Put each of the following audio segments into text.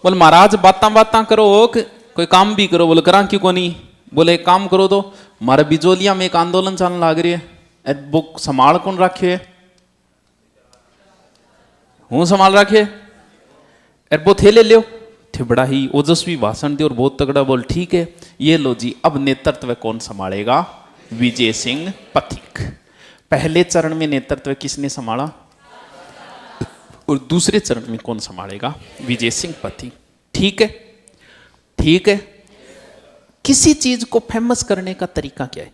बोले महाराज बातां बातां करो, कोई काम भी करो। बोले करा क्यों को नहीं? बोले एक काम करो तो, मारे बिजोलिया में एक आंदोलन चलने लग रही है, वो संभाल कौन रखे है? हूं संभाल रखे है, वो थे ले लो। थे बड़ा ही ओजस्वी भाषण दिया और बहुत तगड़ा। बोल ठीक है, ये लो जी, अब नेतृत्व कौन संभालेगा? विजय सिंह पथिक। पहले चरण में नेतृत्व किसने संभाला और दूसरे चरण में कौन संभालेगा? विजय सिंह पथिक। ठीक है, ठीक है। किसी चीज को फेमस करने का तरीका क्या है?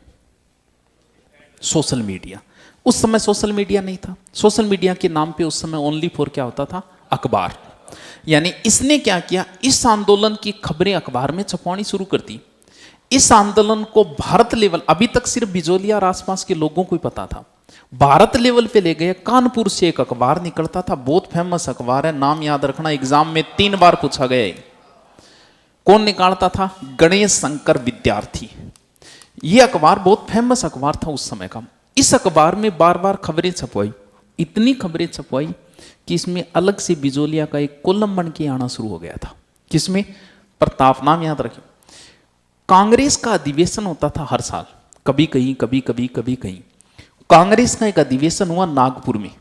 Social media. उस समय सोशल मीडिया नहीं था। सोशल मीडिया के नाम पे उस समय ओनली फॉर क्या होता था? अखबार। यानी इसने क्या किया, इस आंदोलन की खबरें अखबार में छपवानी शुरू कर दी। इस आंदोलन को भारत लेवल, अभी तक सिर्फ बिजोलिया और आसपास के लोगों को ही पता था, भारत लेवल पे ले गए। कानपुर से एक अखबार निकलता था, बहुत फेमस अखबार है, नाम याद रखना, एग्जाम में 3 बार पूछा गया है। कौन निकालता था? गणेश शंकर विद्यार्थी। यह अखबार बहुत फेमस अखबार था उस समय का। इस अखबार में बार बार खबरें छपवाई, इतनी खबरें छपवाई कि इसमें अलग से बिजोलिया का एक कॉलम बन के आना शुरू हो गया था। किसमें? प्रताप। नाम याद रखें। कांग्रेस का अधिवेशन होता था हर साल, कभी कहीं कभी कभी कभी कहीं। कांग्रेस का एक अधिवेशन हुआ नागपुर में।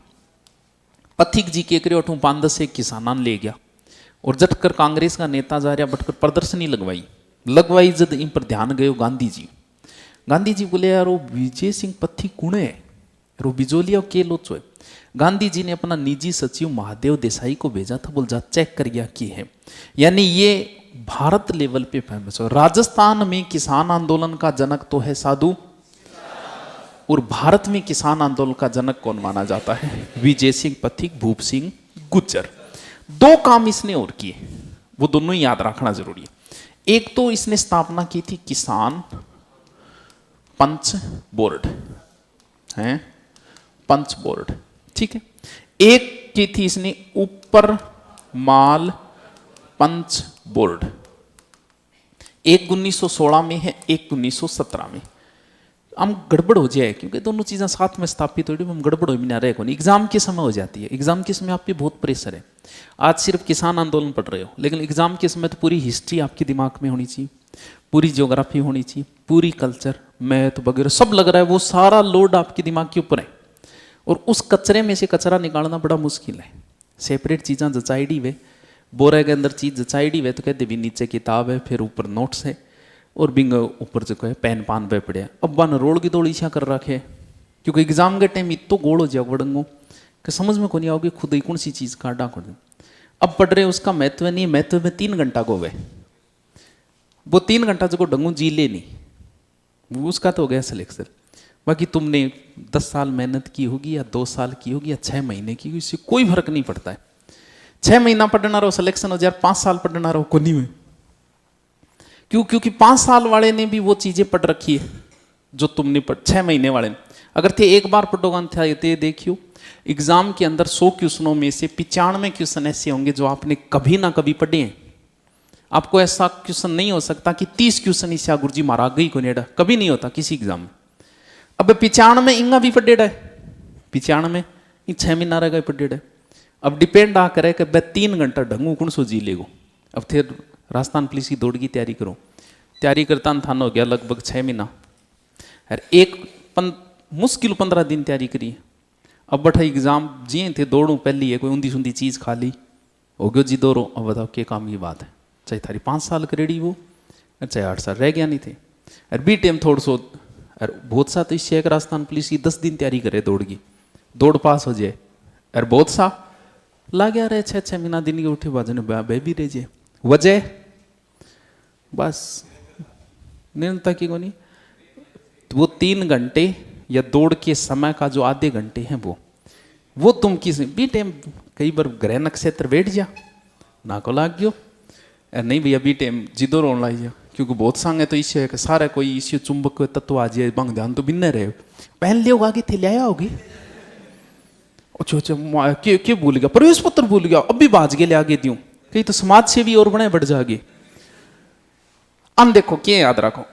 पथिक जी के करे उठू 5-10 से किसानान ले गया और जटकर कांग्रेस का नेता जा रहा बटकर प्रदर्शनी लगवाई जब इन पर ध्यान गयो गांधी जी। गांधी जी बोले यार वो विजय सिंह पथिक कौन है, वो बिजोलिया के लोचो है। गांधी जी ने अपना निजी सचिव महादेव देसाई को भेजा था, बोल जा चेक कर गया कि है। यानी ये भारत लेवल पे फेमस हो। राजस्थान में किसान आंदोलन का जनक तो है साधु, और भारत में किसान आंदोलन का जनक कौन माना जाता है? विजय सिंह पथिक, भूप सिंह गुज्जर। 2 काम इसने और किए, वो दोनों ही याद रखना जरूरी है। एक तो इसने स्थापना की थी किसान पंच बोर्ड, है पंच बोर्ड, ठीक है। एक की थी इसने ऊपर माल पंच बोर्ड। एक 1916 में है, एक 1917 में। हम गड़बड़ हो जाए क्योंकि दोनों चीज़ें साथ में स्थापित हो रही, हम गड़बड़ हो बिना रहे। एग्जाम के समय हो जाती है, एग्जाम के समय आप पे बहुत प्रेशर है। आज सिर्फ किसान आंदोलन पढ़ रहे हो, लेकिन एग्जाम के समय तो पूरी हिस्ट्री आपके दिमाग में होनी चाहिए, पूरी ज्योग्राफी होनी चाहिए, पूरी कल्चर, मैथ वगैरह सब लग रहा है। वो सारा लोड आपके दिमाग के ऊपर है और उस कचरे में से कचरा निकालना बड़ा मुश्किल है। सेपरेट चीज़ें जचाईडी वे, बोरे के अंदर चीज़ जचाईडी वे तो कहते भी नीचे किताब है, फिर ऊपर नोट्स है और बिंग ऊपर जो है पेन पान पे पड़े। अब बन रोड की दौड़ ईछा कर रखे, क्योंकि एग्जाम के टाइम इतो गोल हो जाओ बड़ंगो कि समझ में को नहीं आओगे खुद ही कौन सी चीज़ काटा खुद। अब पढ़ रहे उसका महत्व नहीं, महत्व में 3 घंटा को गए, वो 3 घंटा जो डंगू जी ले नहीं, वो उसका तो हो गया सिलेक्शन। बाकी तुमने 10 साल मेहनत की होगी या 2 साल की होगी या 6 महीने की, इससे कोई फर्क नहीं पड़ता है। 6 महीना पढ़ना रहो सिलेक्शन हो जाए, 5 साल पढ़ना रहो को नहीं हुए। क्यों? क्योंकि 5 साल वाले ने भी वो चीजें पढ़ रखी है जो तुमने 6 महीने वाले ने। अगर थे एक बार पढ़ोगा थे, देखियो एग्जाम के अंदर 100 क्वेश्चनों में से 95 क्वेश्चन ऐसे होंगे जो आपने कभी ना कभी पढ़े हैं। आपको ऐसा क्वेश्चन नहीं हो सकता कि 30 क्वेश्चन इससे गुरुजी मारा गई को नेड़ा, कभी नहीं होता किसी एग्जाम में। अब 95 इंगा भी पढ़ेड़ा है, 95 इन 6 महीना रह गए पढ़ेड़ा है। अब डिपेंड आ करे कि 3 घंटा ढंगू कौन सो जी लेगो। अब फिर राजस्थान पुलिस की दौड़ की तैयारी करो, तैयारी करता थान हो गया लगभग 6 महीना, मुश्किल 15 दिन तैयारी करी। अब बैठा एग्जाम जिए थे दौड़ू पहली है, कोई ऊंधी सूंधी चीज़ खा ली, हो गयो जी दौड़ो। अब बताओ क्या काम की बात है, चाहे थारी 5 साल करेड़ी वो, चाहे 8 साल रह गया नहीं थे। अरे बी टाइम थोड़ा सो, अरे बहुत सा तो इससे राजस्थान पुलिस की 10 दिन तैयारी करे दौड़ की, दौड़ पास हो जाए। अरे बहुत सा ला गया रहे 6-6 महीना दिन के उठे बाजू ने बह भी रह जाए। वजह बस निरंतर की को नहीं, वो 3 घंटे या दौड़ के समय का जो आधे घंटे हैं वो तुम किस भी टाइम कई बार ग्रह नक्षत्र बैठ जा ना को लाग गयो। नहीं भैया बी टाइम जिदो रोन लाई जा, क्योंकि बहुत संग है तो इससे सारा कोई इसे चुंबक तत्व आ जाए, बंग ध्यान तो बिन्ने रहे। पहन लियोगा कि थे लाया होगी, क्यों भूल गया, प्रवेश पत्र भूल गया, अब भी बाज के ले आगे दूं, कहीं तो समाज से भी और बने बढ़ जाएगी। हम देखो क्या याद रखो,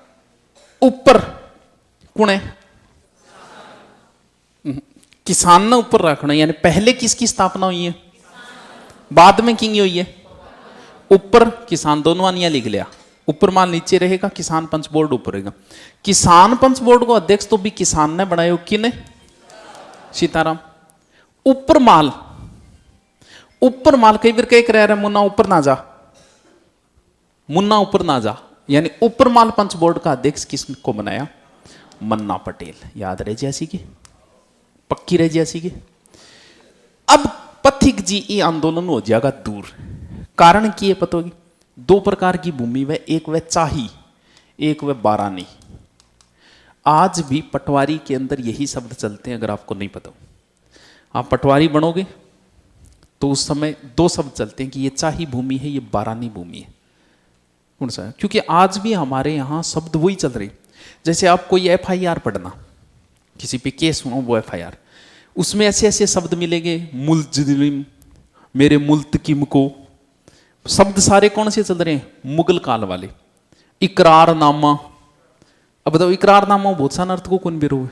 ऊपर कौन है? किसान ने ऊपर रखना, यानी पहले किसकी स्थापना हुई है, बाद में किंग हुई है। ऊपर किसान दोनों आनिया लिख लिया, ऊपर माल नीचे रहेगा, किसान पंच बोर्ड ऊपर रहेगा। किसान पंच बोर्ड को अध्यक्ष तो भी किसान ने बनाया, किने? सीताराम। ऊपर माल कई बार कह रहे मुन्ना ऊपर ना जा, मुन्ना ऊपर ना जा, यानी ऊपर माल पंच बोर्ड का अध्यक्ष किसको बनाया? मन्ना पटेल। याद रह जैसी की, पक्की रह जैसी की। अब पथिक जी ये आंदोलन हो जाएगा दूर। कारण की है पता होगी? दो प्रकार की भूमि वह, एक वह चाही, एक वह बारानी। आज भी पटवारी के अंदर यही शब्द चलते हैं, अगर आपको नहीं पता हो। आप पटवारी बनोगे तो उस समय दो शब्द चलते हैं कि ये चाही भूमि है, ये बारानी भूमि है। कौन सा है? क्योंकि आज भी हमारे यहाँ शब्द वही चल रहे। जैसे आप कोई FIR पढ़ना, किसी पे केस हुआ, वो FIR, उसमें ऐसे ऐसे शब्द मिलेंगे, मुल्जिम, मेरे मुल्तकिम को। शब्द सारे कौन से चल रहे हैं? मुगल काल वाले। इकरारनामा, अब बताओ इकरारनामा बहुत सा अर्थ को कौन बिरो है?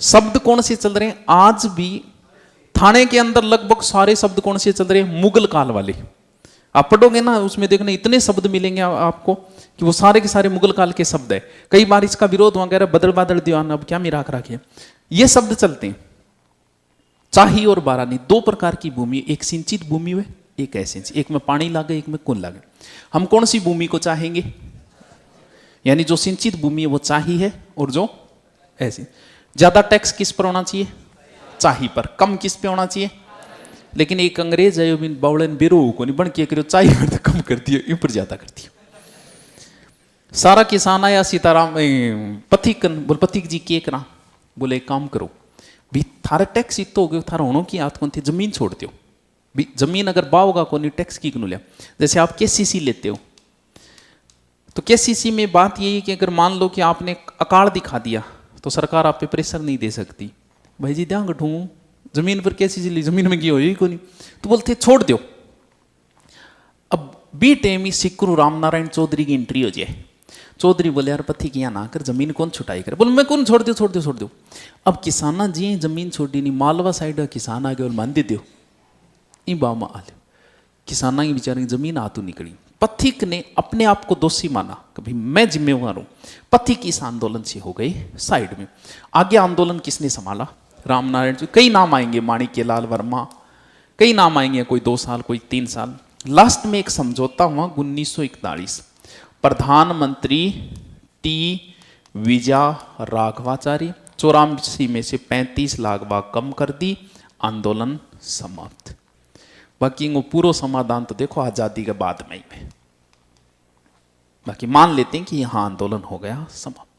शब्द कौन से चल रहे हैं? आज भी थाने के अंदर लगभग सारे शब्द कौन से चल रहे हैं? मुगल काल वाले। आप पढ़ोगे ना, उसमें देखना इतने शब्द मिलेंगे आपको कि वो सारे के सारे मुगल काल के शब्द है। कई बार इसका विरोध वगैरह, बदल बादल दीवान, अब क्या मिराक रखे, ये शब्द चलते हैं। चाही और बारानी दो प्रकार की भूमि, एक सिंचित भूमि है, एक असिंचित। एक में पानी लागे, एक में कुन लागे। हम कौन सी भूमि को चाहेंगे? यानी जो सिंचित भूमि है वो चाही है, और जो ऐसी। ज्यादा टैक्स किस पर होना चाहिए? चाही पर। कम किस पे होना चाहिए? लेकिन एक अंग्रेज है बावड़न बिरो को नहीं बन के करो, चाही पर तो कम कर दिया, ऊपर ज्यादा कर दिया। सारा किसान आया सीताराम पथिक बोल, पथिक जी के करा? बोले एक काम करो भी, थारा टैक्स इतो हो गयो, थारा होनो की आत कौन थी, जमीन छोड़ दो भी। जमीन अगर बाओगा को नहीं, टैक्स की क्यों लिया? जैसे आप KCC लेते हो, तो KCC में बात यही है कि अगर मान लो कि आपने अकाल दिखा दिया तो सरकार आप पे प्रेशर नहीं दे सकती। भाई जी ध्यान गठू जमीन पर KCC ली, जमीन में हो ही को नहीं, तो बोलते छोड़ दो। अब बी टाइम सिक्कू रामनारायण चौधरी की एंट्री हो जाए। चौधरी बोले यार पथी किया ना कर, जमीन कौन छुटाई करे? बोले मैं कौन छोड़ दो, छोड़ दो, छोड़ दो। अब किसाना जी जमीन छोड़ी नहीं, मालवा साइड किसान आ गए और मान दे दो, इन बामा आ लो। किसाना की बेचारे जमीन आतू निकली। पथिक ने अपने आप को दोषी माना, कभी मैं जिम्मेवार हूं। पथिक इस आंदोलन से हो गए साइड में। आगे आंदोलन किसने संभाला? रामनारायण जी। कई नाम आएंगे, माणिक्य लाल वर्मा, कई नाम आएंगे, कोई 2 साल, कोई 3 साल। लास्ट में एक समझौता हुआ 1941। प्रधानमंत्री T विजय राघवाचारी 84 में से 35 लाख बाग कम कर दी, आंदोलन समाप्त। बाकी वो पूरा समाधान तो देखो आजादी के बाद में ही। बाकी मान लेते हैं कि यहां आंदोलन हो गया समाप्त।